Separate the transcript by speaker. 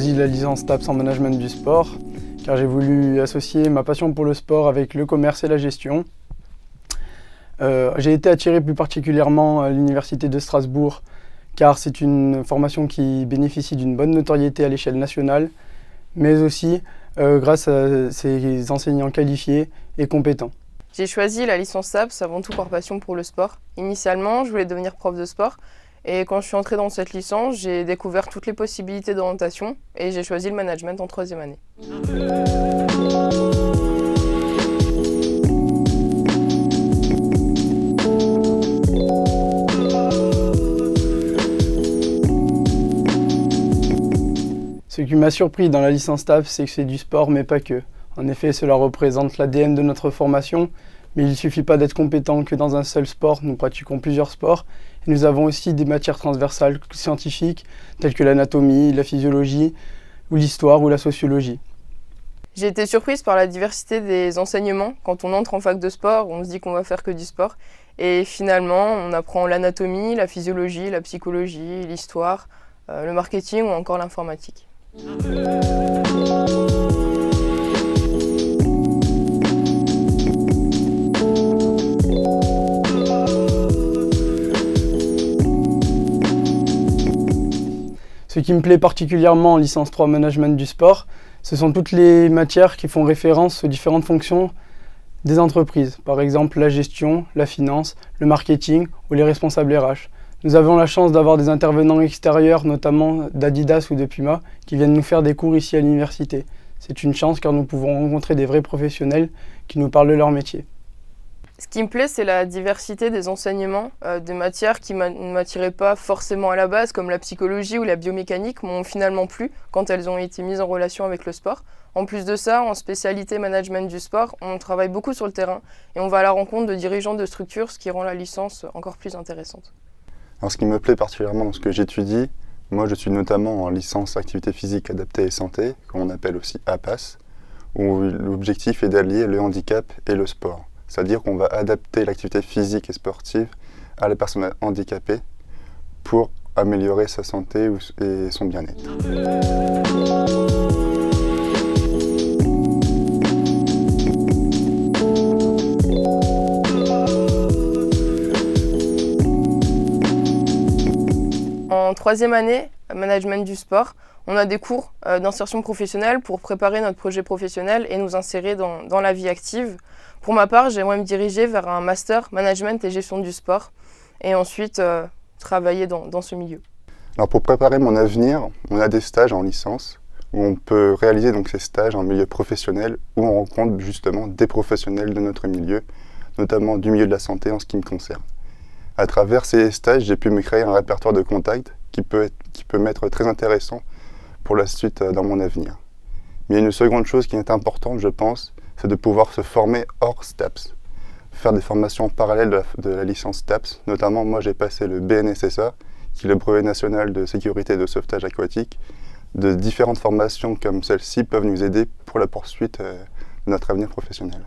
Speaker 1: choisi la licence TAPS en management du sport car j'ai voulu associer ma passion pour le sport avec le commerce et la gestion. J'ai été attiré plus particulièrement à l'Université de Strasbourg car c'est une formation qui bénéficie d'une bonne notoriété à l'échelle nationale, mais aussi grâce à ses enseignants qualifiés et compétents.
Speaker 2: J'ai choisi la licence TAPS avant tout par passion pour le sport. Initialement, je voulais devenir prof de sport et quand je suis entrée dans cette licence, j'ai découvert toutes les possibilités d'orientation et j'ai choisi le management en 3e année.
Speaker 1: Ce qui m'a surpris dans la licence TAPS, c'est que c'est du sport, mais pas que. En effet, cela représente l'ADN de notre formation, mais il ne suffit pas d'être compétent que dans un seul sport, nous pratiquons plusieurs sports. Et nous avons aussi des matières transversales scientifiques, telles que l'anatomie, la physiologie, ou l'histoire ou la sociologie.
Speaker 2: J'ai été surprise par la diversité des enseignements. Quand on entre en fac de sport, on se dit qu'on va faire que du sport. Et finalement, on apprend l'anatomie, la physiologie, la psychologie, l'histoire, le marketing ou encore l'informatique.
Speaker 1: Ce qui me plaît particulièrement en licence 3 management du sport, ce sont toutes les matières qui font référence aux différentes fonctions des entreprises. Par exemple, la gestion, la finance, le marketing ou les responsables RH. Nous avons la chance d'avoir des intervenants extérieurs, notamment d'Adidas ou de Puma, qui viennent nous faire des cours ici à l'université. C'est une chance car nous pouvons rencontrer des vrais professionnels qui nous parlent de leur métier.
Speaker 2: Ce qui me plaît, c'est la diversité des enseignements, des matières qui ne m'attiraient pas forcément à la base, comme la psychologie ou la biomécanique, m'ont finalement plu quand elles ont été mises en relation avec le sport. En plus de ça, en spécialité management du sport, on travaille beaucoup sur le terrain et on va à la rencontre de dirigeants de structures, ce qui rend la licence encore plus intéressante.
Speaker 3: Alors, ce qui me plaît particulièrement dans ce que j'étudie, moi je suis notamment en licence activité physique adaptée et santé, qu'on appelle aussi APAS, où l'objectif est d'allier le handicap et le sport. C'est-à-dire qu'on va adapter l'activité physique et sportive à la personne handicapée pour améliorer sa santé et son bien-être.
Speaker 2: En 3e année, management du sport, on a des cours d'insertion professionnelle pour préparer notre projet professionnel et nous insérer dans la vie active. Pour ma part, j'aimerais me diriger vers un master management et gestion du sport et ensuite travailler dans ce milieu.
Speaker 3: Alors pour préparer mon avenir, on a des stages en licence où on peut réaliser donc ces stages en milieu professionnel où on rencontre justement des professionnels de notre milieu, notamment du milieu de la santé en ce qui me concerne. À travers ces stages, j'ai pu me créer un répertoire de contacts qui peut m'être très intéressant pour la suite dans mon avenir. Mais il y a une seconde chose qui est importante, je pense, c'est de pouvoir se former hors STAPS, faire des formations parallèles de la licence TAPS. Notamment, moi, j'ai passé le BNSSA, qui est le brevet national de sécurité et de sauvetage aquatique. De différentes formations comme celle-ci peuvent nous aider pour la poursuite de notre avenir professionnel.